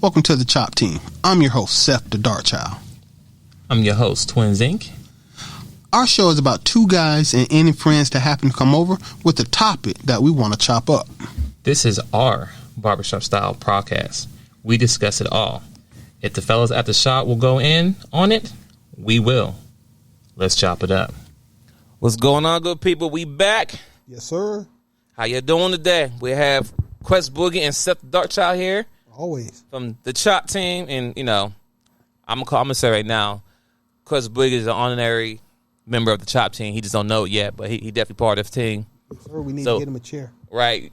Welcome to the Chop Team. I'm your host, Seth the Dart Child. I'm your host, twinsinc. Our show is about two guys and any friends that happen to come over with a topic that we want to chop up. This is our Barbershop style podcast. We discuss it all. If the fellas at the shop will go in on it, we will. Let's chop it up. What's going on, good people? We back. Yes, sir. How you doing today? We have Quest Boogie and Seth the Dart Child here. Always. From the Chop Team. And, you know, I'm gonna say right now, Quest Boogie is an honorary member of the Chop Team. He just don't know it yet, but he definitely part of the team. Yes, sir. We need to get him a chair. Right.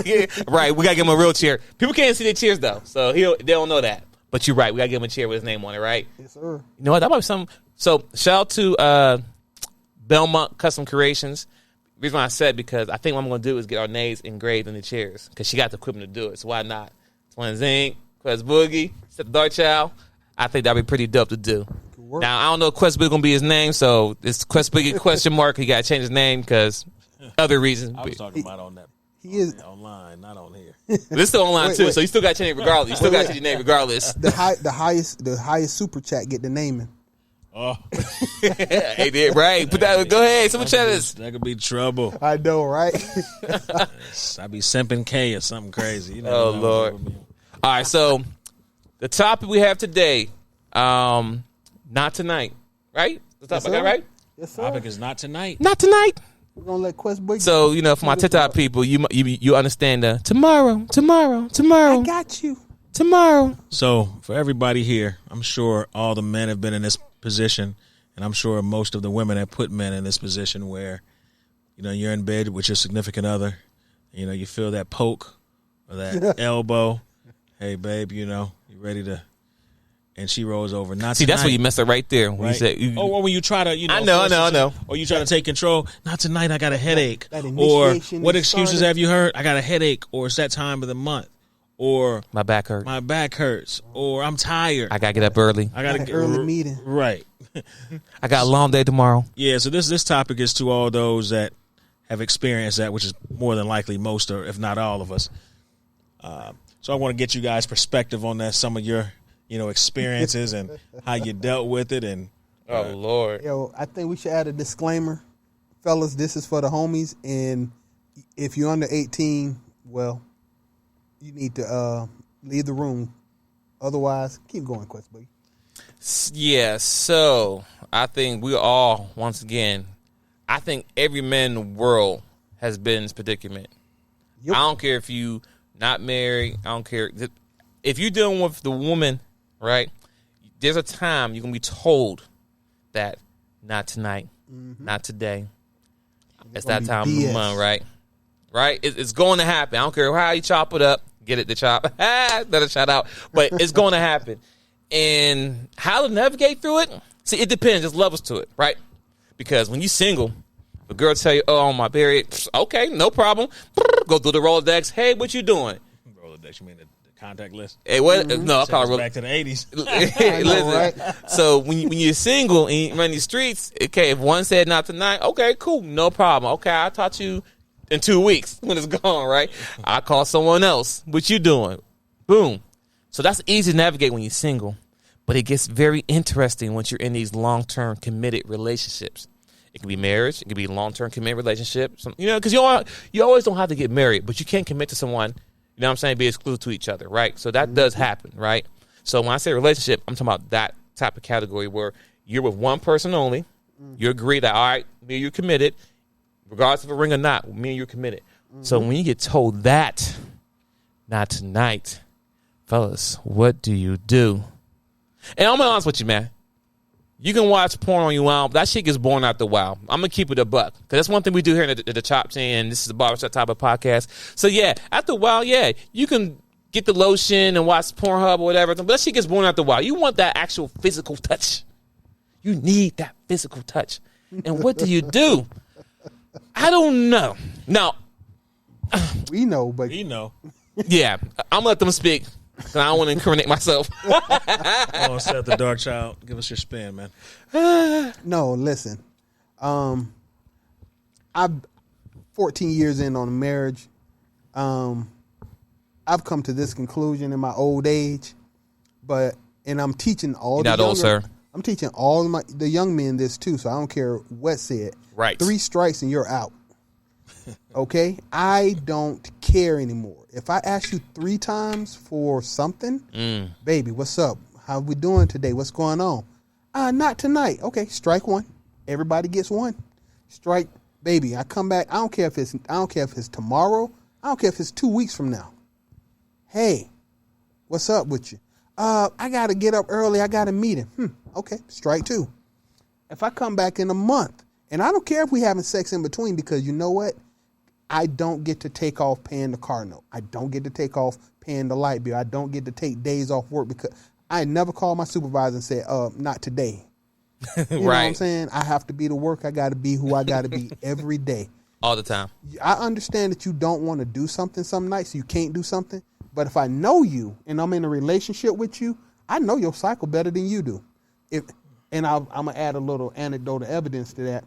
Yeah, right. We got to give him a real chair. People can't see their chairs, though, so they don't know that. But you're right. We got to give him a chair with his name on it, right? Yes, sir. You know what? That might be something. So, shout out to Belmont Custom Creations. The reason why I said because I think what I'm going to do is get our names engraved in the chairs because she got the equipment to do it. So, why not? twinsinc, Quest Boogie, Seth the Dart Child. I think that'd be pretty dope to do. Now, I don't know if Quest Boogie going to be his name, so it's Quest Boogie question mark. He got to change his name because other reasons. I was talking about on that. He is online, not on here. But it's still online too, so you still got to change it regardless. You still got to change your name regardless. the highest super chat get the naming. Oh, Hey, did right? Put that. Go ahead, super chat us. that could be trouble. I know, right? I be simping K or something crazy. You know, Oh Lord! All right, so the topic we have today, not tonight, right? The topic, Yes, sir. right? Yes, sir. Topic is not tonight. Not tonight. We're gonna let Quest Boogie. So you know, for my TikTok people, you understand the tomorrow. I got you. Tomorrow. So for everybody here, I'm sure all the men have been in this position, and I'm sure most of the women have put men in this position where, you know, you're in bed with your significant other, you know, you feel that poke or that elbow. Hey, babe, you know, you ready to? And she rolls over. Not See, tonight. that's where you messed up right there. When Right? you said, Or when you try to, you know, I know. or you try to take control. Not tonight. I got a headache. That Or initiation what is excuses started. have you heard? I got a headache. Or it's that time of the month. Or my back hurt. my back hurts. Or I'm tired. I gotta get up early. I got An to early meeting. Right. I got a long day tomorrow. Yeah. So this topic is to all those that have experienced that, which is more than likely most, or if not all of us. So I want to get you guys' perspective on that. Some of your, you know, experiences and how you dealt with it. And Oh Lord. Yo, I think we should add a disclaimer, fellas. This is for the homies, and if you're under 18, well, you need to leave the room. Otherwise, keep going, Quest Boogie. Yeah, so I think we all, once again, I think every man in the world has been in this predicament. Yep. I don't care if you not married. I don't care. If you're dealing with the woman, right, there's a time you're going to be told that not tonight, not today. It's that time of the month, right? Right? It's going to happen. I don't care how you chop it up. Get it, the chop. Another shout out. But it's going to happen. And how to navigate through it? See, it depends. There's levels to it, right? Because when you're single, the girl tell you, oh, on my period, okay, no problem. Go through the Rolodex. Hey, what you doing? Rolodex, you mean the contact list? Hey, what? No, I call it Back to the 80s. Listen, so when you're single and you run these streets, okay, if one said not tonight, okay, cool, no problem. Okay, I'll talk to you in 2 weeks when it's gone, right? I call someone else. What you doing? Boom. So that's easy to navigate when you're single, but it gets very interesting once you're in these long-term committed relationships. It can be marriage. It can be long-term committed relationships. You know, because you always don't have to get married, but you can't commit to someone, you know what I'm saying, be exclusive to each other, right? So that does happen, right? So when I say relationship, I'm talking about that type of category where you're with one person only. You agree that, all right, me and you committed, regardless of a ring or not, me and you committed. So when you get told that, not tonight, fellas, what do you do? And I'm going to be honest with you, man. You can watch porn on your wild. That shit gets born out the wild. I'm going to keep it a buck. Because that's one thing we do here in the Chop Team, and this is the Barbershop type of podcast. So, yeah, after a while, yeah, you can get the lotion and watch Pornhub or whatever. But that shit gets born out the wild. You want that actual physical touch. You need that physical touch. And what do you do? I don't know. Now, We know, but You know. yeah, I'm going to let them speak. 'Cause I don't want to incriminate myself. Oh, Seth the Dark Child. Give us your spin, man. no, listen. I'm 14 years in on a marriage. I I've come to this conclusion in my old age, and I'm teaching all You're the not younger, old, sir. I'm teaching all the young men this too, so I don't care what said. Right. 3 strikes and you're out. Okay? I don't care anymore. If I ask you 3 times for something, baby, what's up? How we doing today? What's going on? Not tonight. Okay, strike 1. Everybody gets 1. Strike, baby. I come back. I don't care if it's tomorrow. I don't care if it's 2 weeks from now. Hey, what's up with you? I gotta get up early. I got a meeting. Okay, strike 2. If I come back in a month, and I don't care if we having sex in between, because you know what? I don't get to take off paying the car note. I don't get to take off paying the light bill. I don't get to take days off work because I never call my supervisor and say, not today. You know what I'm saying? I have to be to work. I got to be who I got to be every day. All the time. I understand that you don't want to do something some nights. You can't do something. But if I know you and I'm in a relationship with you, I know your cycle better than you do. I'm going to add a little anecdotal evidence to that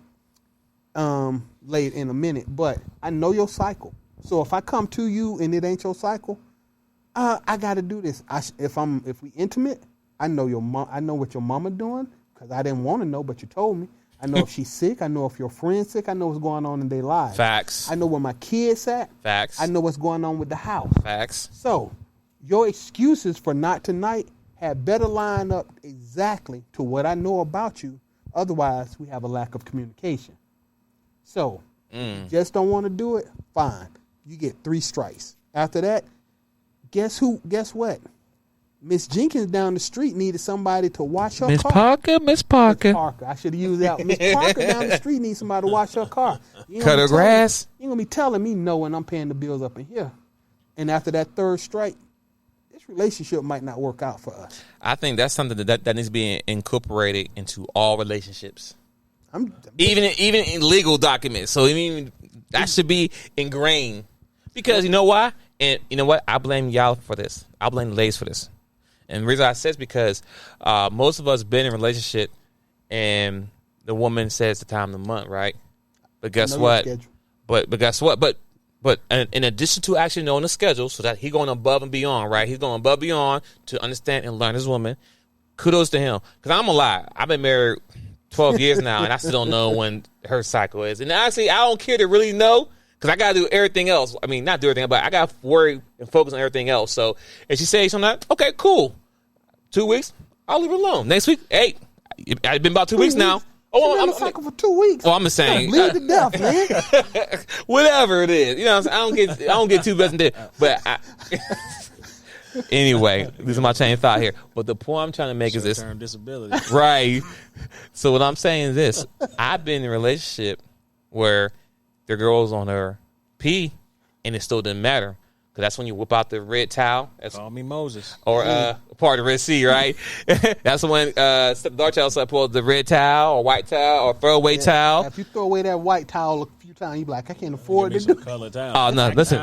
late in a minute. But I know your cycle. So if I come to you and it ain't your cycle, I got to do this. If we intimate, I know your mom. I know what your mama doing because I didn't want to know, but you told me. I know if she's sick. I know if your friend's sick. I know what's going on in their lives. Facts. I know where my kids at. Facts. I know what's going on with the house. Facts. So your excuses for not tonight had better line up exactly to what I know about you. Otherwise, we have a lack of communication. So you just don't want to do it? Fine. You get 3 strikes. After that, guess what? Miss Jenkins down the street needed somebody to wash her car. Miss Parker. I should have used that. Miss Parker down the street needs somebody to wash her car. Cut her grass. You're going to be telling me no when I'm paying the bills up in here. And after that 3rd strike, this relationship might not work out for us. I think that's something that needs to be incorporated into all relationships. Even in legal documents. So I mean, that should be ingrained. Because you know why? And you know what? I blame y'all for this. I blame the ladies for this. And the reason I say is because most of us been in a relationship and the woman says the time of the month, right? But guess what? But guess what? But in addition to actually knowing the schedule, so that he's going above and beyond, right? He's going above and beyond to understand and learn his woman. Kudos to him. Because I'm going to lie. I've been married 12 years now, and I still don't know when her cycle is. And actually, I don't care to really know. Because I got to do everything else. I mean, not do everything, but I got to worry and focus on everything else. So if she says something, okay, cool. 2 weeks, I'll leave her alone. Next week, hey, it's been about 2 weeks now. Oh, I'm in a cycle for 2 weeks. Oh, I'm just saying. Bleed to death, man. Whatever it is. You know what I'm saying? I don't get too best in there. But anyway, this is my chain of thought here. But the point I'm trying to make is this. Short-term disability. Right. So what I'm saying is this. I've been in a relationship where the girl's on her pee, and it still didn't matter. Because that's when you whip out the red towel. Call me Moses. Or part of the Red Sea, right? That's when Dark Child said pull the red towel or white towel or throwaway towel. If you throw away that white towel a few times, you be like, I can't afford to do it. Color towel. Oh, no, listen.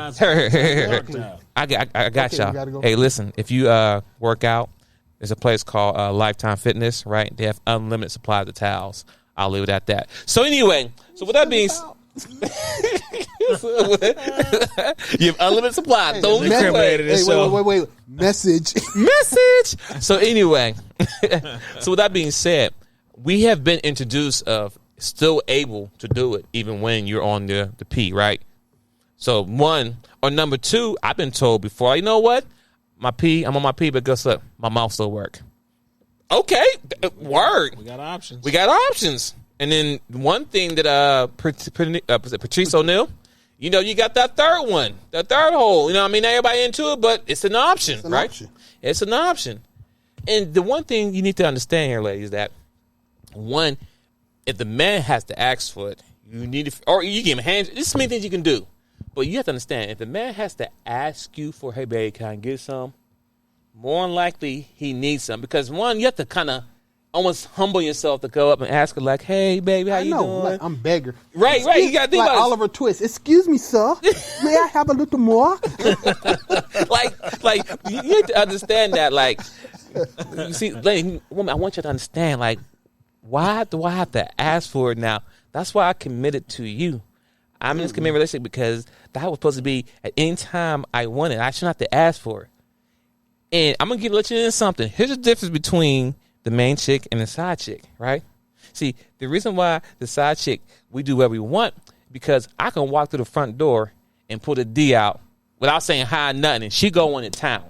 I got y'all. Go. Hey, listen. If you work out, there's a place called Lifetime Fitness, right? They have unlimited supply of the towels. I'll leave it at that. So anyway, with that being you have unlimited supply. Don't incriminated itself. Wait. Message. So anyway, so with that being said, we have been introduced of still able to do it even when you're on the pee, right? So 1 or number 2, I've been told before, you know what? I'm on my pee, but guess what? My mouth still work. Okay, word. We got options. And then one thing that Patrice O'Neal, you know, you got that third one, that third hole. You know what I mean? Not everybody into it, but it's an option, right? It's an option. And the one thing you need to understand here, ladies, that one, if the man has to ask for it, you need to, or you give him hands. There's so many things you can do. But you have to understand, if the man has to ask you for, hey, babe, can I get some? More than likely, he needs some. Because one, you have to kind of almost humble yourself to go up and ask her, like, hey, baby, how you doing? Like, I'm beggar. Right. You got to think like about Oliver Twist. Excuse me, sir. May I have a little more? like you have to understand that, like, you see, lady, woman, I want you to understand, like, why do I have to ask for it now? That's why I committed to you. I'm in this committed relationship because that was supposed to be at any time I wanted. I shouldn't have to ask for it. And I'm going to let you in something. Here's the difference between the main chick and the side chick, right? See, the reason why the side chick, we do whatever we want, because I can walk through the front door and pull the D out without saying hi, nothing, and she go on in town.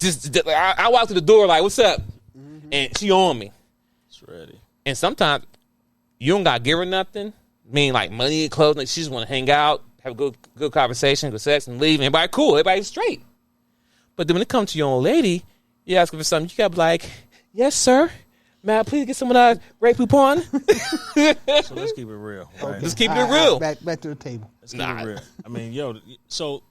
I walk through the door like, what's up? Mm-hmm. And she on me. It's ready. And sometimes you don't got to give her nothing. Meaning like money, clothes. Like she just want to hang out, have a good conversation, good sex, and leave. And everybody cool. Everybody's straight. But then when it comes to your own lady, you ask her for something. You got to be like, yes, sir. May I please get some of that Grey Poupon? So let's keep it real. Right? Okay. Let's keep it real. Back to the table. Let's keep it real. I mean, so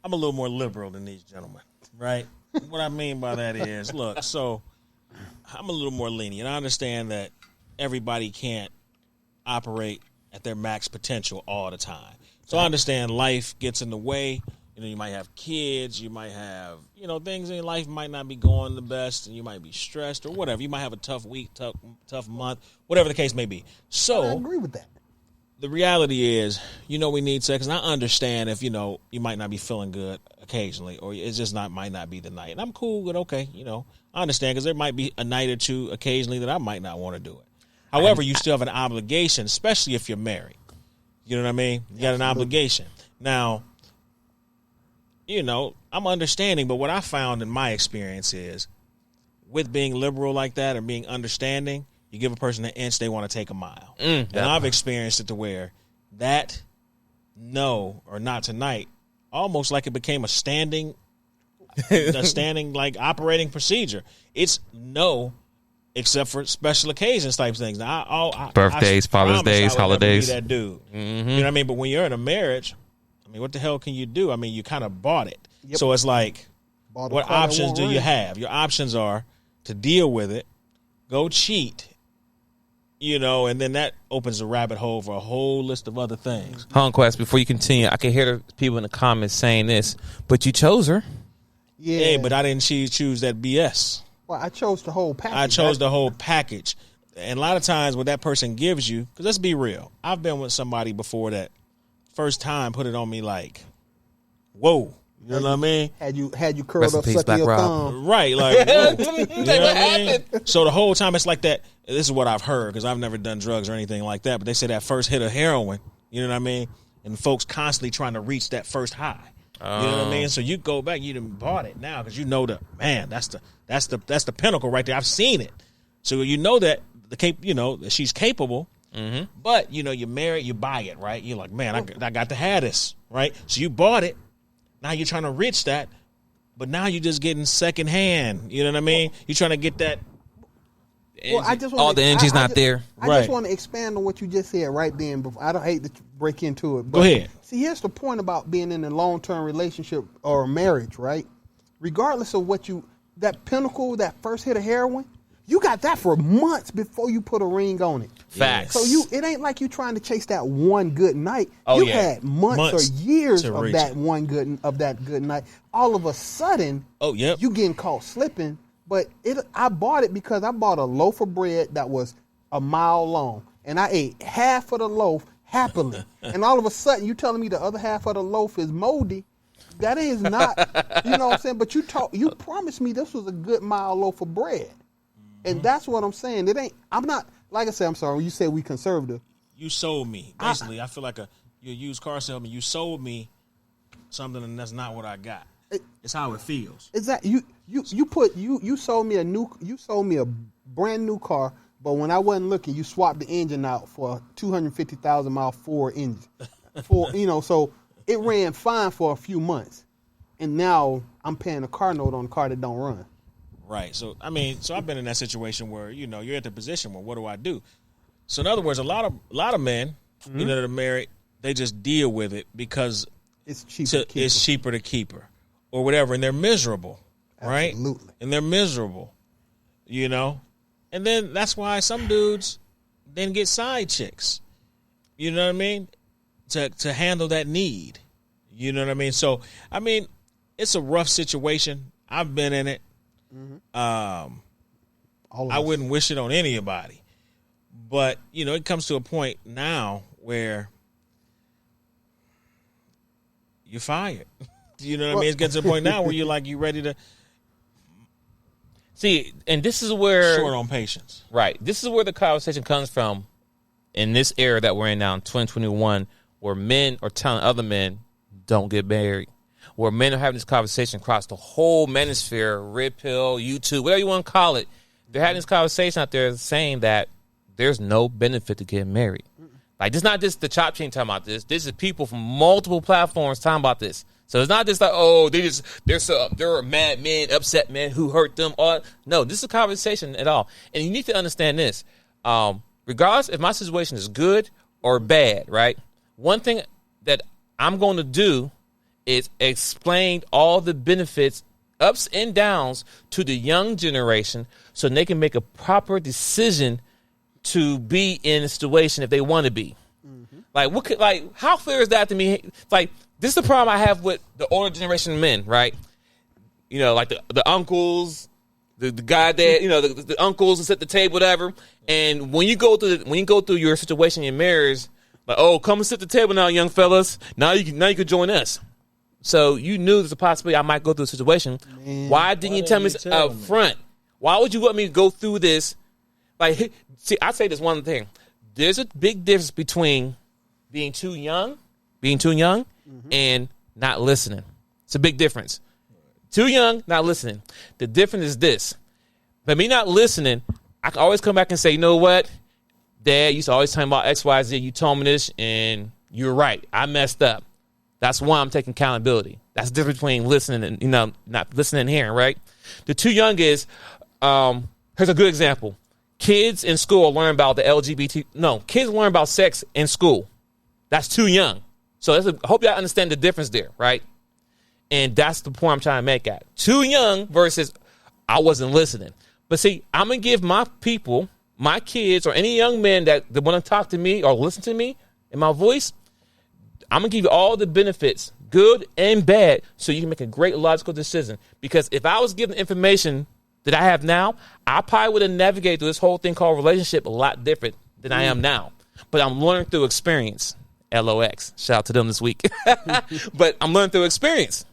I'm a little more liberal than these gentlemen, right? What I mean by that is, look, so I'm a little more lenient. I understand that everybody can't operate at their max potential all the time. So I understand life gets in the way. You know, you might have kids, you might have, things in your life might not be going the best, and you might be stressed or whatever. You might have a tough week, tough month, whatever the case may be. So I agree with that. The reality is, we need sex, and I understand if, you might not be feeling good occasionally, or it's just might not be the night. And I'm cool with, okay, I understand, because there might be a night or two occasionally that I might not want to do it. However, you still have an obligation, especially if you're married. You know what I mean? You got an obligation. Now, I'm understanding, but what I found in my experience is with being liberal like that and being understanding, you give a person an inch, they want to take a mile. And I've experienced it to where that no or not tonight, almost like it became a standing like operating procedure. It's no, except for special occasions type things. Now, birthdays, Father's Days, holidays. Be that dude. Mm-hmm. You know what I mean? But when you're in a marriage, what the hell can you do? You kind of bought it. Yep. So it's like, what options do you have? Your options are to deal with it, go cheat, and then that opens a rabbit hole for a whole list of other things. Quest, before you continue, I can hear the people in the comments saying this, but you chose her. Yeah. Hey, but I didn't choose that BS. Well, I chose the whole package. I chose the whole package. And a lot of times what that person gives you, because let's be real, I've been with somebody before that first time put it on me like, whoa. You know what I mean? Had you curled up, sucking your thumb. Right, like, whoa. You know what I mean? So the whole time it's like that. This is what I've heard, because I've never done drugs or anything like that, but they say that first hit of heroin, you know what I mean? And folks constantly trying to reach that first high. You know what I mean? So you go back, you done bought it now, because that's the pinnacle right there. I've seen it. So that that she's capable. Mm-hmm. But you marry, you buy it, right? You're like, man, I got to have this, right? So you bought it. Now you're trying to reach that, but now you're just getting secondhand. You know what I mean? You're trying to get that. Well, the energy's not there. I just want to expand on what you just said right then. Before, I don't hate to break into it. But go ahead. See, here's the point about being in a long-term relationship or a marriage, right? Regardless of that pinnacle, that first hit of heroin, you got that for months before you put a ring on it. Facts. So it ain't like you trying to chase that one good night. You had months or years of that good night. All of a sudden, you getting caught slipping. But I bought it because I bought a loaf of bread that was a mile long, and I ate half of the loaf happily. And all of a sudden, you telling me the other half of the loaf is moldy? That is not, you know what I'm saying? But you promised me this was a good mile loaf of bread. And that's what I'm saying. I'm not, like I said, I'm sorry, when you say we conservative. You sold me. Basically, I feel like you're a used car salesman. You sold me something, and that's not what I got. It's how it feels. Exactly. You sold me a brand new car, but when I wasn't looking, you swapped the engine out for a 250,000 mile Ford engine. So it ran fine for a few months, and now I'm paying a car note on a car that don't run. Right. So I've been in that situation where you're at the position where what do I do? So in other words, a lot of men that are married, they just deal with it because it's cheaper to keep her or whatever, and they're miserable, right? Absolutely. And they're miserable, and then that's why some dudes then get side chicks, you know what I mean, to handle that need, you know what I mean. So it's a rough situation. I've been in it. Mm-hmm. I wouldn't wish it on anybody, but it comes to a point now where you're fired. You know what I mean? It's getting to the point now where you ready to see, and this is where short on patience. Right. This is where the conversation comes from in this era that we're in now in 2021, where men are telling other men don't get married. Where men are having this conversation across the whole manosphere, red pill, YouTube, whatever you want to call it. They're having this conversation out there saying that there's no benefit to getting married. Like, it's not just the chop chain talking about this. This is people from multiple platforms talking about this. So it's not just like, oh, they're mad men, upset men who hurt them. No, this is a conversation at all. And you need to understand this. Regardless if my situation is good or bad, right? One thing that I'm going to do is explain all the benefits, ups and downs, to the young generation so they can make a proper decision to be in a situation if they want to be. Mm-hmm. How fair is that to me? Like, this is the problem I have with the older generation of men, right? You know, like the uncles, the guy that, you know, the uncles who sit at the table, whatever. And when you go through your situation in marriage, like, oh, come and sit at the table now, young fellas. Now you can join us. So you knew there's a possibility I might go through a situation. Man, why didn't you tell me up front? Why would you want me to go through this? Like, see, I say this one thing. There's a big difference between being too young, mm-hmm. and not listening. It's a big difference. Too young, not listening. The difference is this. By me not listening, I can always come back and say, you know what? Dad, you used to always tell me about X, Y, Z. You told me this, and you're right. I messed up. That's why I'm taking accountability. That's the difference between listening and, you know, not listening and hearing, right? The too young is, here's a good example. Kids in school learn about the kids learn about sex in school. That's too young. So I hope y'all understand the difference there, right? And that's the point I'm trying to make at. Too young versus I wasn't listening. But see, I'm going to give my people, my kids, or any young men that want to talk to me or listen to me in my voice, I'm going to give you all the benefits, good and bad, so you can make a great logical decision. Because if I was given information that I have now, I probably would have navigated through this whole thing called relationship a lot different than I am now. But I'm learning through experience. LOX. Shout out to them this week. But I'm learning through experience.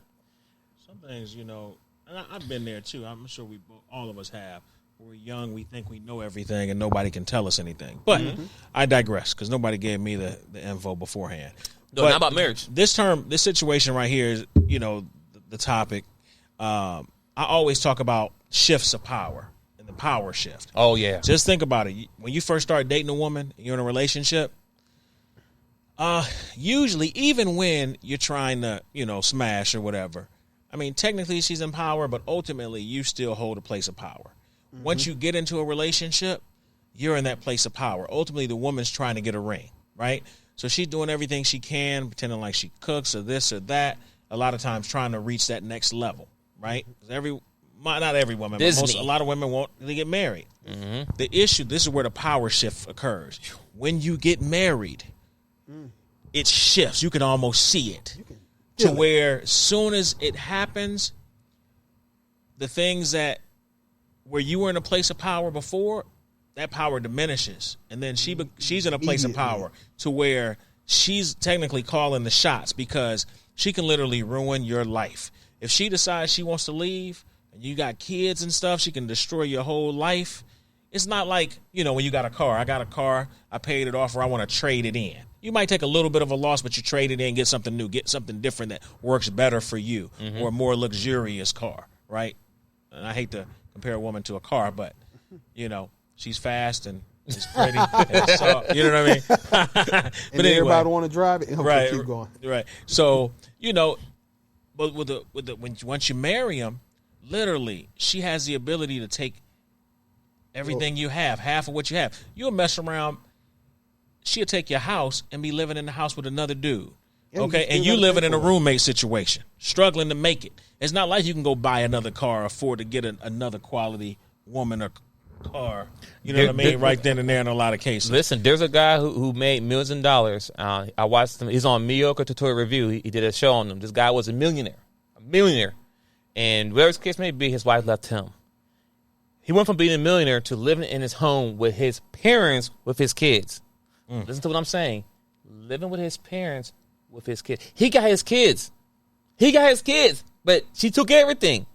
Some things, you know, and I've been there too. I'm sure all of us have. When we're young, we think we know everything and nobody can tell us anything. But I digress because nobody gave me the info beforehand. No, not about marriage. This situation right here is, you know, the topic. I always talk about shifts of power and the power shift. Oh, yeah. Just think about it. When you first start dating a woman, you're in a relationship, usually, even when you're trying to, you know, smash or whatever, I mean, technically she's in power, but ultimately you still hold a place of power. Mm-hmm. Once you get into a relationship, you're in that place of power. Ultimately, the woman's trying to get a ring, right? So she's doing everything she can, pretending like she cooks or this or that, a lot of times trying to reach that next level, right? Not every woman, but a lot of women want to get married. Mm-hmm. The issue, this is where the power shift occurs. When you get married, it shifts. You can almost see it to where as soon as it happens, the things where you were in a place of power before, that power diminishes. And then she's in a place of power to where she's technically calling the shots because she can literally ruin your life. If she decides she wants to leave and you got kids and stuff, she can destroy your whole life. It's not like, you know, when you got a car. I got a car, I paid it off, or I want to trade it in. You might take a little bit of a loss, but you trade it in, get something new, get something different that works better for you, or a more luxurious car, right? And I hate to compare a woman to a car, but, you know, she's fast and she's pretty. And soft, you know what I mean? But anyway, everybody want to drive it. Okay, right, keep going. Right. So, you know, but once you marry him, literally, she has the ability to take everything you have, half of what you have. You'll mess around. She'll take your house and be living in the house with another dude. Okay, and you living in a roommate situation, struggling to make it. It's not like you can go buy another car, afford to get another quality woman or car. You know what I mean? Right then and there in a lot of cases. Listen, there's a guy who made millions of dollars. I watched him. He's on Mediocre Tutorial Review. He did a show on him. This guy was a millionaire. And whatever the case may be, his wife left him. He went from being a millionaire to living in his home with his parents, with his kids. Listen to what I'm saying. living with his parents with his kids. He got his kids, but she took everything.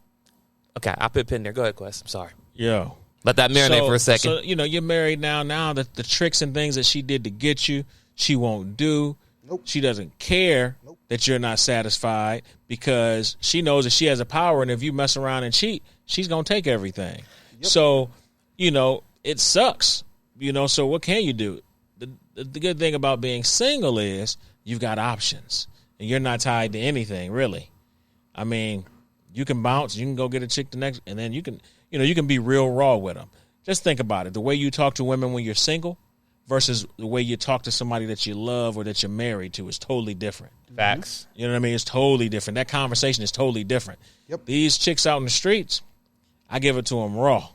Okay, I'll put a pin there. Go ahead, Quest. I'm sorry. Yo. Let that marinate for a second. So, you're married now. Now that the tricks and things that she did to get you, she won't do. Nope. She doesn't care that you're not satisfied because she knows that she has a power, and if you mess around and cheat, she's going to take everything. Yep. So, it sucks. So what can you do? The good thing about being single is you've got options, and you're not tied to anything, really. I mean, you can bounce, you can go get a chick the next, and then you can be real raw with them. Just think about it. The way you talk to women when you're single versus the way you talk to somebody that you love or that you're married to is totally different. Facts. You know what I mean? It's totally different. That conversation is totally different. Yep. These chicks out in the streets, I give it to them raw.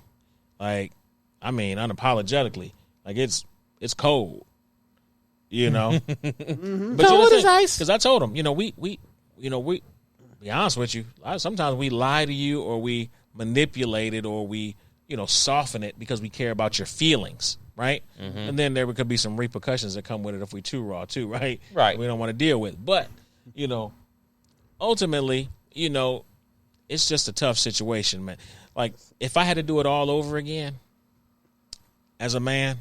Unapologetically. It's cold. Mm-hmm. But cold as ice. Because I told them, we be honest with you, sometimes we lie to you or we manipulate it or we, soften it because we care about your feelings, right? Mm-hmm. And then there could be some repercussions that come with it if we too raw too, right? Right. We don't want to deal with. But, ultimately, it's just a tough situation, man. Like, if I had to do it all over again as a man,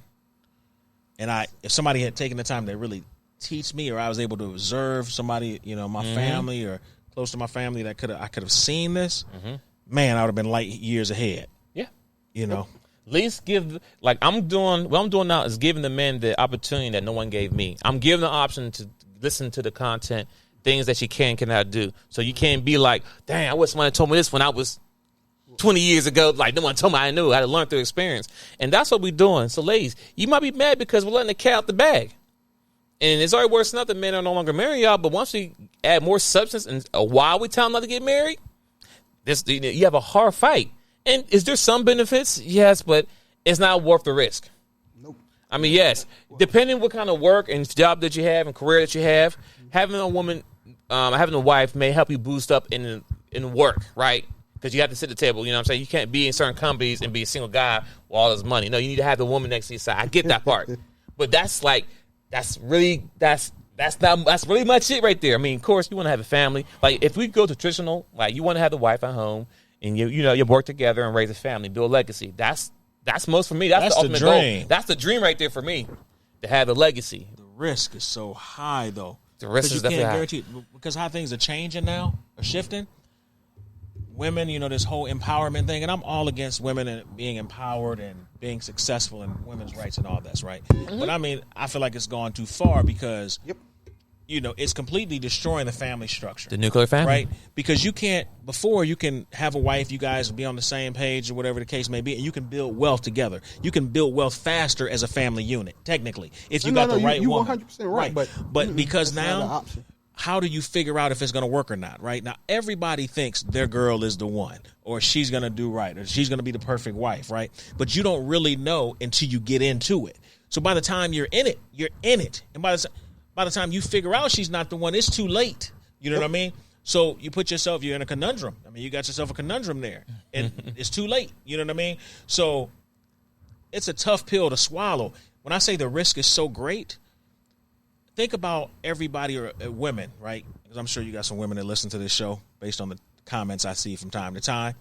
and if somebody had taken the time to really teach me or I was able to observe somebody, my family or close to my family that I could have seen this, man, I would have been light years ahead. Yeah. At least give, what I'm doing now is giving the men the opportunity that no one gave me. I'm giving the option to listen to the content, things that you cannot do. So you can't be like, dang, I wish somebody told me this when I was 20 years ago. Like, no one told me I knew. I had to learn through experience. And that's what we're doing. So, ladies, you might be mad because we're letting the cat out the bag. And it's already worse enough that men are no longer marrying y'all, but once we add more substance and while we tell them not to get married, you have a hard fight. And is there some benefits? Yes, but it's not worth the risk. Nope. I mean, yes, depending what kind of work and job that you have and career that you have, having a woman, having a wife may help you boost up in work, right? Because you have to sit at the table, you know what I'm saying? You can't be in certain companies and be a single guy with all this money. No, you need to have the woman next to your side. I get that part. But that's really much it right there. I mean, of course, you want to have a family. Like, if we go to traditional, like, you want to have the wife at home and you work together and raise a family, build a legacy. That's most for me. That's the ultimate dream. goal. That's the dream right there for me, to have a legacy. The risk is so high, though. The risk is definitely high. Guarantee, because how things are changing now, are shifting. Women, this whole empowerment thing, and I'm all against women and being empowered and being successful and women's rights and all that's right. Mm-hmm. But I feel like it's gone too far because, it's completely destroying the family structure. The nuclear family. Right? Because you can have a wife, you guys be on the same page or whatever the case may be, and you can build wealth together. You can build wealth faster as a family unit, technically, if you got the right woman. You're 100% right. But because now, how do you figure out if it's going to work or not, right? Now, everybody thinks their girl is the one, or she's going to do right, or she's going to be the perfect wife, right? But you don't really know until you get into it. So by the time you're in it, you're in it. And by the time you figure out she's not the one, it's too late. You know what I mean? So you're in a conundrum. I mean, you got yourself a conundrum there, and it's too late. You know what I mean? So it's a tough pill to swallow. When I say the risk is so great, think about everybody or women, right? Because I'm sure you got some women that listen to this show based on the comments I see from time to time.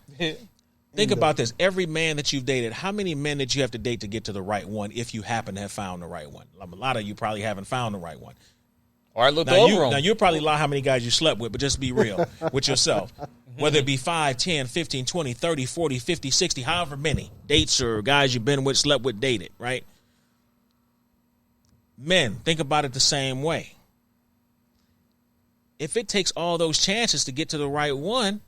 Think about this. Every man that you've dated, how many men did you have to date to get to the right one if you happen to have found the right one? A lot of you probably haven't found the right one. Or I looked over them. Now, you'll probably lie how many guys you slept with, but just be real with yourself. Whether it be 5, 10, 15, 20, 30, 40, 50, 60, however many dates or guys you've been with, slept with, dated, right? Men, think about it the same way. If it takes all those chances to get to the right one,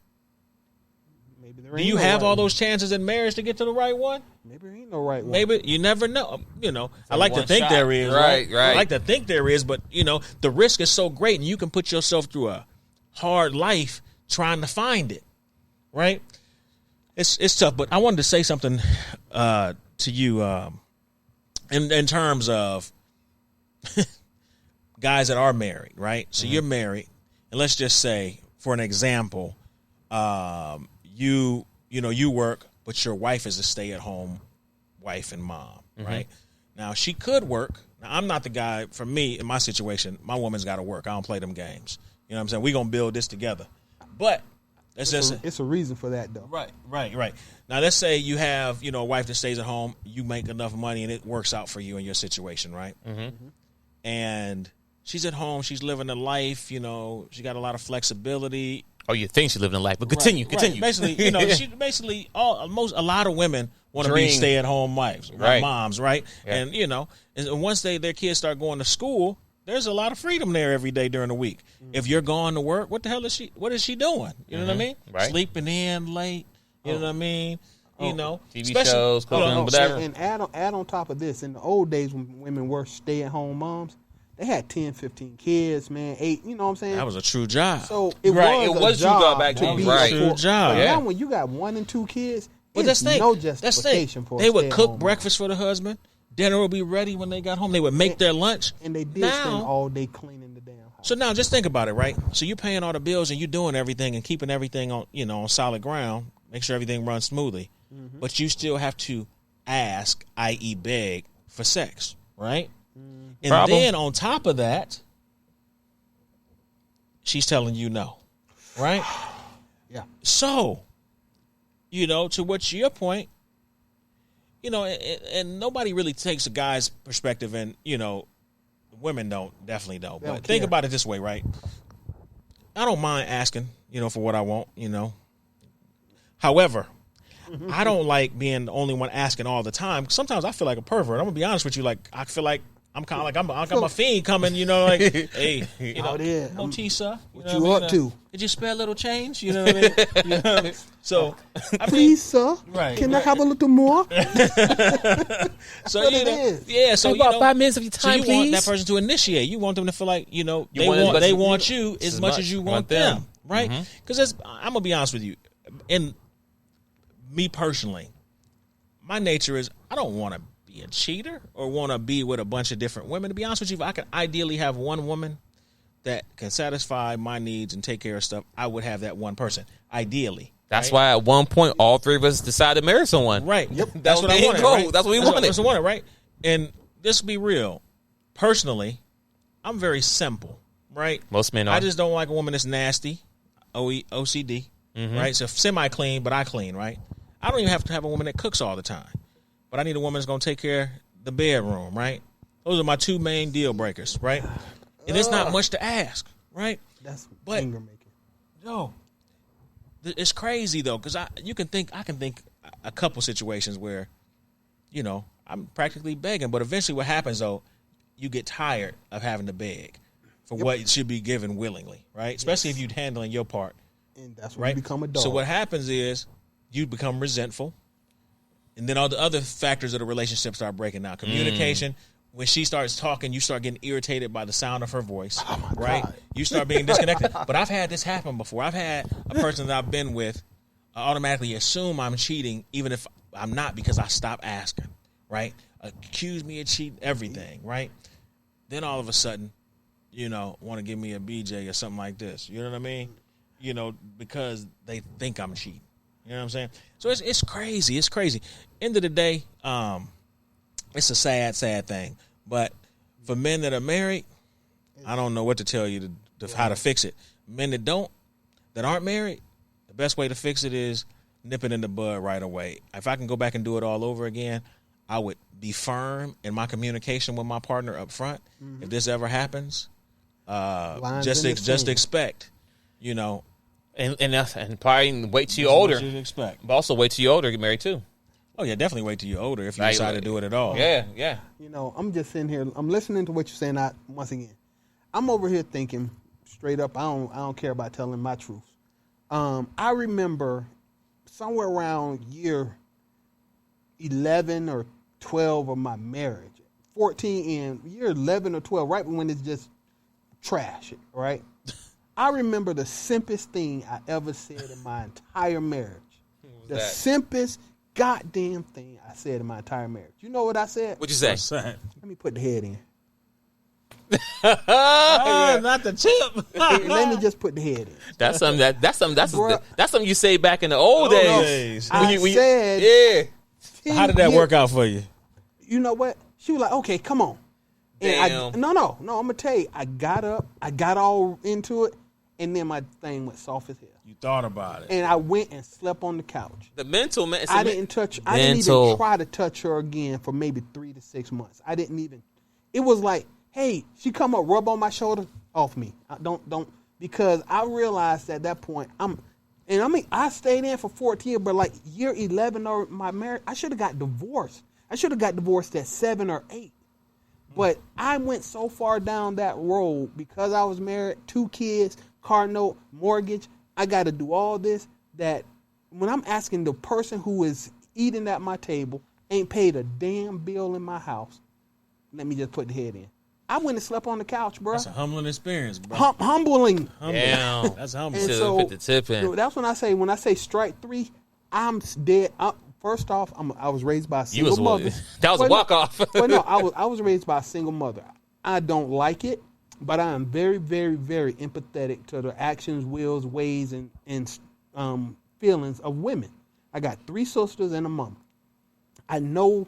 do you have all those chances in marriage to get to the right one? Maybe there ain't no right one. Maybe you never know. I like to think there is. Right. I like to think there is, but the risk is so great, and you can put yourself through a hard life trying to find it. Right? It's tough, but I wanted to say something to you in terms of guys that are married, right? So you're married, and let's just say, for an example, you work, but your wife is a stay-at-home wife and mom, right? Now, she could work. Now, I'm not the guy, for me, in my situation, my woman's got to work. I don't play them games. You know what I'm saying? We're going to build this together. But it's a reason for that, though. Right. Now, let's say you have, a wife that stays at home. You make enough money, and it works out for you in your situation, right? Mm-hmm. And she's at home. She's living a life. She got a lot of flexibility. Oh, you think she's living a life, but continue. Basically, a lot of women want to be stay-at-home wives, right. moms, right? Yeah. And once their kids start going to school, there's a lot of freedom there every day during the week. Mm-hmm. If you're going to work, what the hell is she? What is she doing? You know what I mean? Right. Sleeping in late. You know what I mean? TV shows, cooking, whatever. And add on top of this, in the old days when women were stay-at-home moms, they had 10, 15 kids, man, 8, you know what I'm saying? That was a true job. So it was a job back then. Right. True job. But now when you got 1 and 2 kids, there's no justification for They would cook breakfast for the husband. Dinner would be ready when they got home. They would make their lunch. And they did spend all day cleaning the damn house. So now just think about it, right? So you're paying all the bills and you're doing everything and keeping everything on, on solid ground, make sure everything runs smoothly. Mm-hmm. But you still have to ask, i.e. beg, for sex, right? Mm-hmm. And then on top of that, she's telling you no, right? Yeah. So, to what's your point, and nobody really takes a guy's perspective, and, women definitely don't. But think about it this way, right? I don't mind asking, for what I want, However, I don't like being the only one asking all the time. Sometimes I feel like a pervert. I'm going to be honest with you. Like, I feel like I'm kind of like I got my fiend coming, like, hey, no tea, sir. What you up to? Did you spare a little change? You know what I mean? So, please, sir. Right. Can I have a little more? So yeah. So about 5 minutes of your time, so you want that person to initiate. You want them to feel like they want you as much as you want them, right? Because I'm gonna be honest with you, and me personally, my nature is I don't want to be a cheater or want to be with a bunch of different women. To be honest with you, if I could ideally have one woman that can satisfy my needs and take care of stuff, I would have that one person, ideally. That's why at one point all three of us decided to marry someone. Right. Yep. That's what I wanted. Right? That's what we wanted. That's what I wanted, right? And this will be real. Personally, I'm very simple, right? Most men are. I just don't like a woman that's nasty, OCD, right? So semi-clean, but I clean, right? I don't even have to have a woman that cooks all the time. But I need a woman that's going to take care of the bedroom, right? Those are my 2 main deal breakers, right? And it's not much to ask, right? That's finger making. Yo, it's crazy though, because I can think a couple situations where, I'm practically begging, but eventually what happens though, you get tired of having to beg for what should be given willingly, right? Especially if you're handling your part, and that's when you become a dog. So what happens is you become resentful. And then all the other factors of the relationship start breaking down. Communication, when she starts talking, you start getting irritated by the sound of her voice, right? God. You start being disconnected. But I've had this happen before. I've had a person that I've been with automatically assume I'm cheating, even if I'm not, because I stop asking, right? Accuse me of cheating, everything, right? Then all of a sudden, want to give me a BJ or something like this. You know what I mean? Because they think I'm cheating. You know what I'm saying? So it's crazy. It's crazy. End of the day, it's a sad, sad thing. But for men that are married, I don't know what to tell you how to fix it. Men that aren't married, the best way to fix it is nip it in the bud right away. If I can go back and do it all over again, I would be firm in my communication with my partner up front. Mm-hmm. If this ever happens, just expect, And probably wait till you're older. Expect. But also wait till you're older to get married too. Oh yeah, definitely wait till you're older if you decide to do it at all. Yeah. I'm just sitting here. I'm listening to what you're saying. Once again, I'm over here thinking straight up. I don't care about telling my truth. I remember somewhere around year 11 or 12 of my marriage, 14 in year 11 or 12, right when it's just trash, right? I remember the simplest thing I ever said in my entire marriage. The simplest goddamn thing I said in my entire marriage. You know what I said? What'd you say? Let me put the head in. Not the chip. Let me just put the head in. That's something you say back in the old days. I said, how did that work out for you? You know what? She was like, okay, come on. And Damn. No, I'm going to tell you, I got up, I got all into it, and then my thing went soft as hell. You thought about it. And I went and slept on the couch. The mental, man. I didn't even try to touch her again for maybe 3 to 6 months. I didn't even. It was like, hey, she come up, rub on my shoulder, off me. Don't, because I realized at that point, I stayed in for 14 years, but like year 11 of my marriage, I should have got divorced. I should have got divorced at 7 or 8. But I went so far down that road because I was married, 2 kids, car note, mortgage. I got to do all this that when I'm asking the person who is eating at my table ain't paid a damn bill in my house, let me just put the head in. I went and slept on the couch, bro. That's a humbling experience, bro. Humbling. Damn. That's humbling. And so Put the tip in. that's when I say strike 3, I'm dead. First off, I was raised by a single mother. That was a walk off. Well, no, I was raised by a single mother. I don't like it, but I am very, very, very empathetic to the actions, wills, ways, and feelings of women. I got 3 sisters and a mama. I know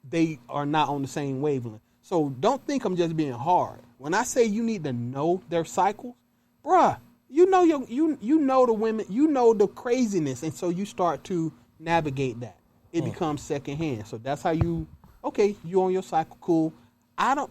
they are not on the same wavelength. So don't think I'm just being hard. When I say you need to know their cycles, bruh, you know you know the women, you know the craziness, and so you start to navigate that. It becomes secondhand. So that's how you on your cycle, cool.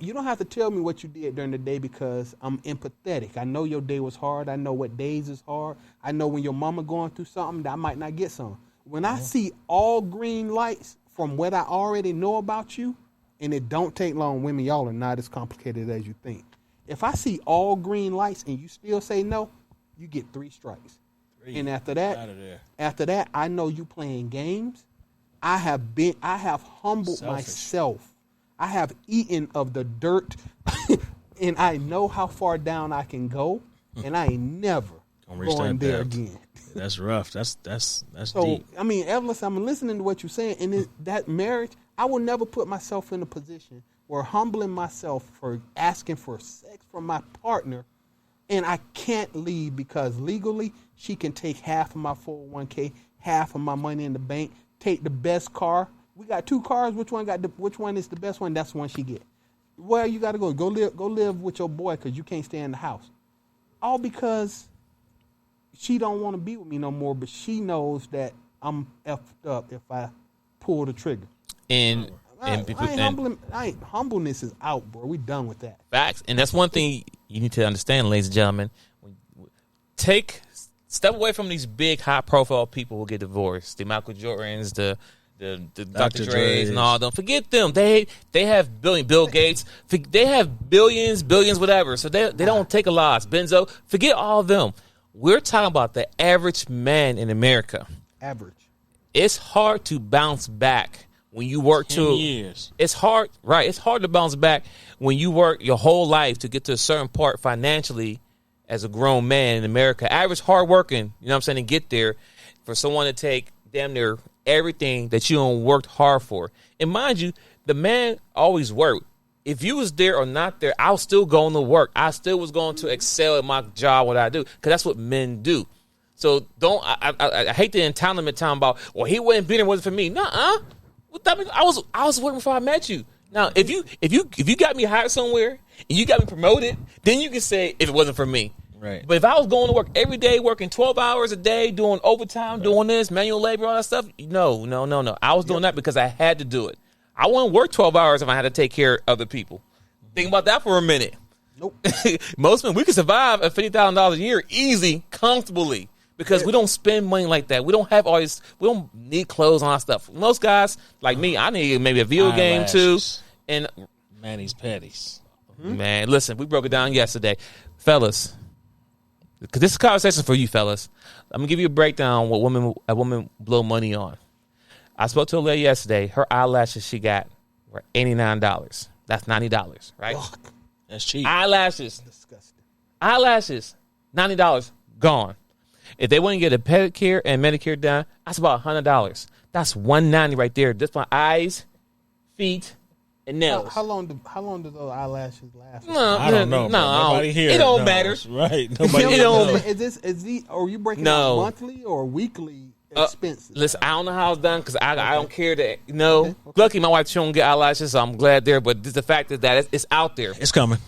You don't have to tell me what you did during the day because I'm empathetic. I know your day was hard. I know what days is hard. I know when your mama going through something that I might not get some. When I see all green lights from what I already know about you, and it don't take long, women, y'all are not as complicated as you think. If I see all green lights and you still say no, you get 3 strikes. And after that, I know you playing games. I have humbled myself. I have eaten of the dirt, and I know how far down I can go, and I ain't never going there again. That's rough. That's so, deep. I mean, Evelyn, I'm listening to what you're saying, and that marriage, I will never put myself in a position where humbling myself for asking for sex from my partner, and I can't leave because legally she can take half of my 401k, half of my money in the bank, take the best car. We got 2 cars. Which one is the best one? That's the one she get. Where you got to go? Go live with your boy because you can't stay in the house. All because she don't want to be with me no more, but she knows that I'm effed up if I pull the trigger. Humbleness is out, bro. We done with that. Facts. And that's one thing you need to understand, ladies and gentlemen. Step away from these big, high-profile people who get divorced. The Michael Jordans, the Dr. Dre's, and all them. Forget them. They have Bill Gates. They have billions, whatever. So they don't take a loss. Benzo, forget all of them. We're talking about the average man in America. Average. It's hard to bounce back when you work 10 years. It's hard, right? It's hard to bounce back when you work your whole life to get to a certain part financially as a grown man in America. Average hard working, you know what I'm saying, and get there for someone to take damn near everything that you don't worked hard for. And mind you, the man always worked. If you was there or not there, I was still going to work. I still was going to excel at my job, what I do, because that's what men do. So I hate the entitlement time about, well, he wasn't being there, wasn't for me. Nuh-uh. I was working before I met you. Now, if you got me hired somewhere and you got me promoted, then you can say if it wasn't for me. Right. But if I was going to work every day, working 12 hours a day, doing overtime, doing this, manual labor, all that stuff, no. I was doing that because I had to do it. I wouldn't work 12 hours if I had to take care of other people. Think about that for a minute. Nope. Most men, we can survive at $50,000 a year easy, comfortably, because we don't spend money like that. We don't have all this. We don't need clothes on our stuff. Most guys, like me, I need maybe a video game too. And Manny's Patties. Man, listen, we broke it down yesterday. Fellas, because this is a conversation for you, fellas. I'm going to give you a breakdown on what a woman blow money on. I spoke to a lady yesterday. Her eyelashes she got were $89. That's $90, right? Ugh, That's cheap. Eyelashes. disgusting. Eyelashes, $90, gone. If they want to get a pedicure and manicure done, that's about $100. That's $190 right there. Just my eyes, feet, and nails. How long do those eyelashes last? No, I don't know. No, Nobody here it don't knows. matter. Right. Nobody It don't knows. Is these? Are you breaking No. out monthly or weekly? expensive. Listen, I don't know how it's done because I don't care to know. Okay. Lucky my wife, she don't get eyelashes, so I'm glad there. But the fact is that it's out there. It's coming.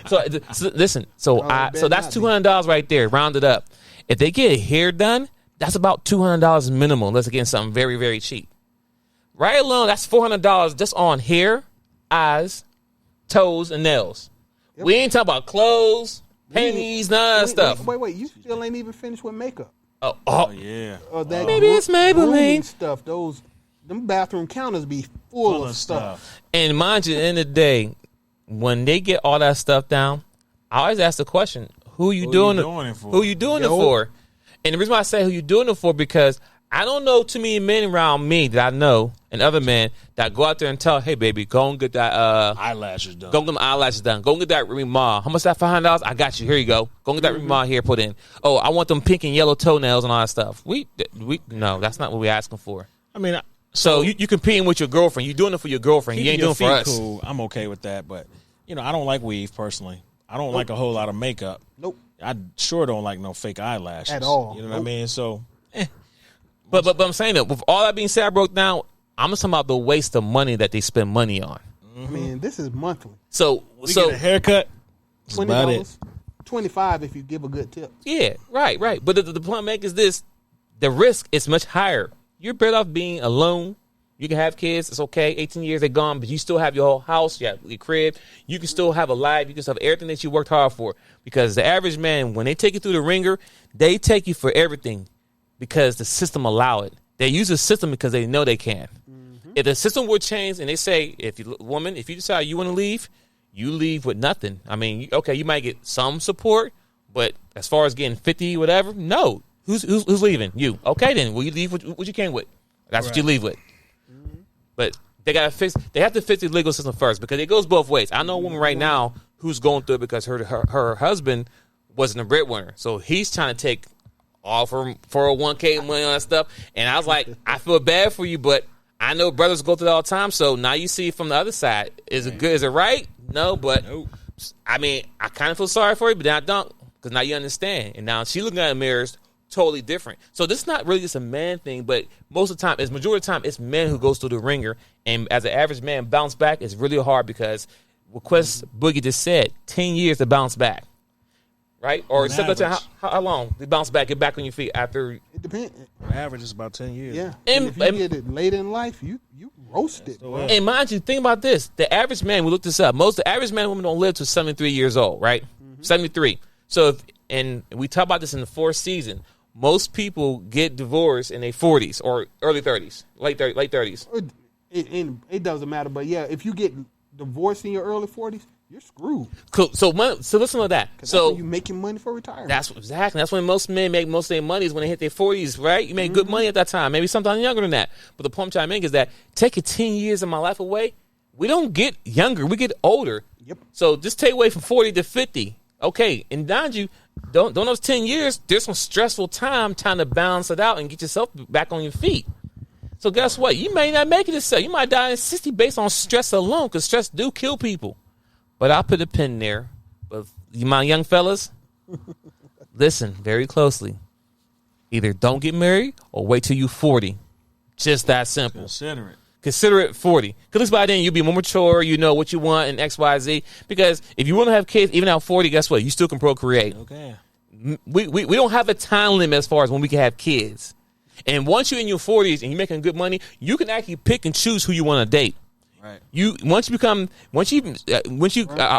so listen. So that's $200 right there, rounded up. If they get hair done, that's about $200 minimum. Unless they're getting something very, very cheap. Right alone, that's $400 just on hair, eyes, toes, and nails. Yep. We ain't talking about clothes, panties, none of that stuff. Wait, you still ain't even finished with makeup. Oh yeah. That maybe it's Maybelline stuff. Them bathroom counters be full of stuff. And mind you, at the end of the day, when they get all that stuff down, I always ask the question, who you doing it for? Who you doing it for? And the reason why I say who you doing it for, because I don't know too many men around me that I know and other men that go out there and tell, hey, baby, go and get that eyelashes done. Go and get my eyelashes done. Go and get that remodel. How much is that? $500? I got you. Here you go. Go and get that remodel here put in. Oh, I want them pink and yellow toenails and all that stuff. No, that's not what we're asking for. I mean, so you competing with your girlfriend. You're doing it for your girlfriend. You ain't doing it for us. Cool. I'm okay with that, but I don't like weave personally. I don't like a whole lot of makeup. Nope. I sure don't like no fake eyelashes at all. You know what I mean? So, But I'm saying that with all that being said, I broke down. I'm just talking about the waste of money that they spend money on. I mean, this is monthly. So get a haircut. $20, $25 if you give a good tip. Yeah, right. But the point I make is this: the risk is much higher. You're better off being alone. You can have kids. It's okay. 18 years, they're gone, but you still have your whole house. You have your crib. You can still have a life. You can still have everything that you worked hard for. Because the average man, when they take you through the ringer, they take you for everything because the system allow it. They use the system because they know they can. Mm-hmm. If the system would change and they say, if you decide you want to leave, you leave with nothing. I mean, okay, you might get some support, but as far as getting 50, whatever, no. Who's leaving? You. Okay, then. Will you leave what you came with? That's what you leave with. But they have to fix the legal system first because it goes both ways. I know a woman right now who's going through it because her husband wasn't a breadwinner. So he's trying to take all her 401k money on that stuff. And I was like, I feel bad for you, but I know brothers go through it all the time. So now you see from the other side. Is it good? Is it right? No, but I mean, I kind of feel sorry for you, but then I don't because now you understand. And now she looking at the mirrors totally different. So this is not really just a man thing, but most of the time, majority of the time, it's men who goes through the ringer. And as an average man, bounce back is really hard because what Quest Boogie just said, 10 years to bounce back. Right? Or how long? They bounce back, get back on your feet after. It depends. On average, is about 10 years. Yeah. And if you get it late in life, you roast it. And mind you, think about this. The average man, we looked this up. The average man and woman don't live to 73 years old, right? Mm-hmm. 73. So, and we talk about this in the fourth season. Most people get divorced in their 40s or early 30s, late 30s. It doesn't matter, but yeah, if you get divorced in your early 40s, you're screwed. Cool. So listen to that. So that's when you're making money for retirement. That's when most men make most of their money is when they hit their 40s, right? You make good money at that time, maybe sometimes younger than that. But the point I'm trying to make is that taking 10 years of my life away, we don't get younger, we get older. Yep. So just take away from 40 to 50. Okay, and mind you, don't those 10 years, there's some stressful time trying to balance it out and get yourself back on your feet. So guess what? You may not make it to 7. You might die at 60 based on stress alone because stress do kill people. But I'll put a pin there. But you my young fellas, listen very closely. Either don't get married or wait till you're 40. Just that simple. Consider it 40. Because at least by then you'll be more mature. You know what you want and X, Y, Z. Because if you want to have kids, even at 40, guess what? You still can procreate. Okay. We don't have a time limit as far as when we can have kids. And once you're in your 40s and you're making good money, you can actually pick and choose who you want to date. Right. Once you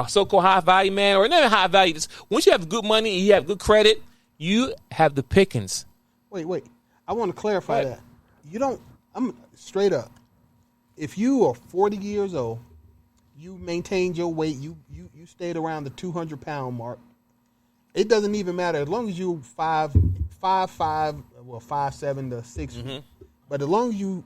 so-called high value man or not high value, once you have good money and you have good credit, you have the pickings. Wait. I want to clarify that. I'm straight up. If you are 40 years old, you maintained your weight, you stayed around the 200-pound mark. It doesn't even matter as long as you 5'7" to 6 feet. But as long as you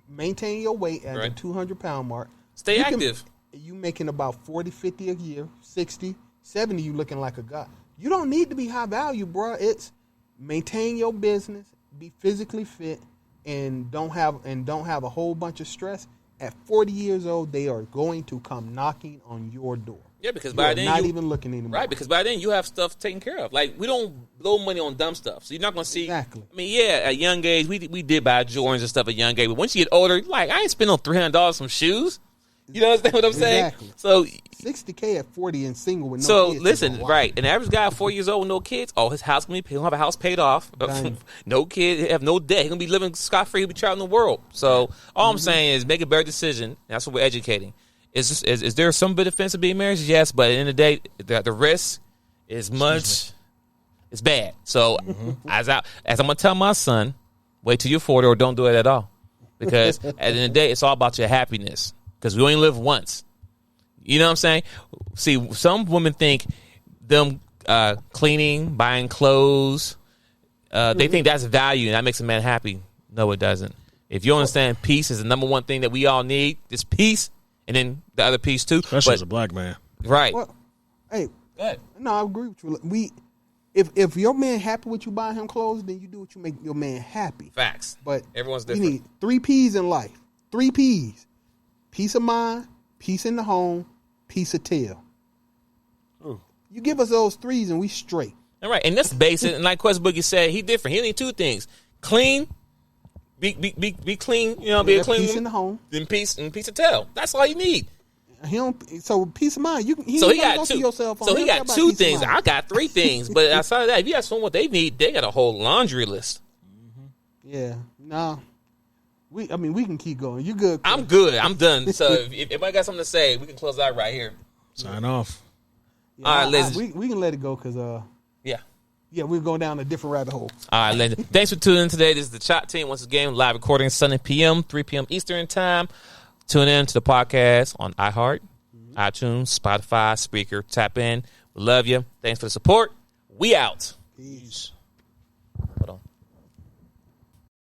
maintain your weight at the 200-pound mark, stay active. You making about 40, 50 a year, 60, 70. You looking like a god. You don't need to be high value, bro. It's maintain your business, be physically fit, and don't have a whole bunch of stress. At 40 years old, they are going to come knocking on your door. Yeah, because by then not even looking anymore. Right, because by then you have stuff taken care of. Like, we don't blow money on dumb stuff, so you're not going to see. Exactly. I mean, yeah, at young age we did buy Jordans and stuff at young age, but once you get older, like, I ain't spending on $300 some shoes. You understand what I'm saying? Exactly. So $60K at 40 and single with no so kids. listen, right? An average guy 4 years old with no kids, his house gonna be he'll have a house paid off, no kid, he'll have no debt. He's gonna be living scot free. He'll be traveling the world. So all I'm saying is make a better decision. That's what we're educating. Is there some benefits of being married? Yes, but at the end of the day, the risk is much. It's bad. So as I'm gonna tell my son, wait till you're 40 or don't do it at all, because at the end of the day, it's all about your happiness. Because we only live once. You know what I'm saying? See, some women think them cleaning, buying clothes, they think that's value and that makes a man happy. No, it doesn't. If you understand peace is the number one thing that we all need, just peace, and then the other piece too. Especially as a black man. Right. Well, hey, go ahead. No, I agree with you. If your man happy with you buying him clothes, then you do what you make your man happy. Facts. But everyone's different. You need 3 P's in life. 3 P's. Peace of mind, peace in the home, peace of tail. You give us those 3s and we straight. All right, and that's basic. And like Quest Boogie said, he different. He need 2 things: clean, be clean. You know, be a clean. Peace in the home, then peace of tail. That's all you need. So peace of mind. He got 2. So he got 2 things. I got 3 things. But outside of that, if you ask someone what they need, they got a whole laundry list. Yeah. No. We can keep going. You good? Chris? I'm good. I'm done. So if anybody got something to say, we can close out right here. Sign off. Yeah, all right, ladies. We can let it go because we're going down a different rabbit hole. All right, ladies. Thanks for tuning in today. This is the Chop Team once again, live recording Sunday p.m., 3 p.m. Eastern time. Tune in to the podcast on iHeart, iTunes, Spotify, Spreaker. Tap in. We love you. Thanks for the support. We out. Peace.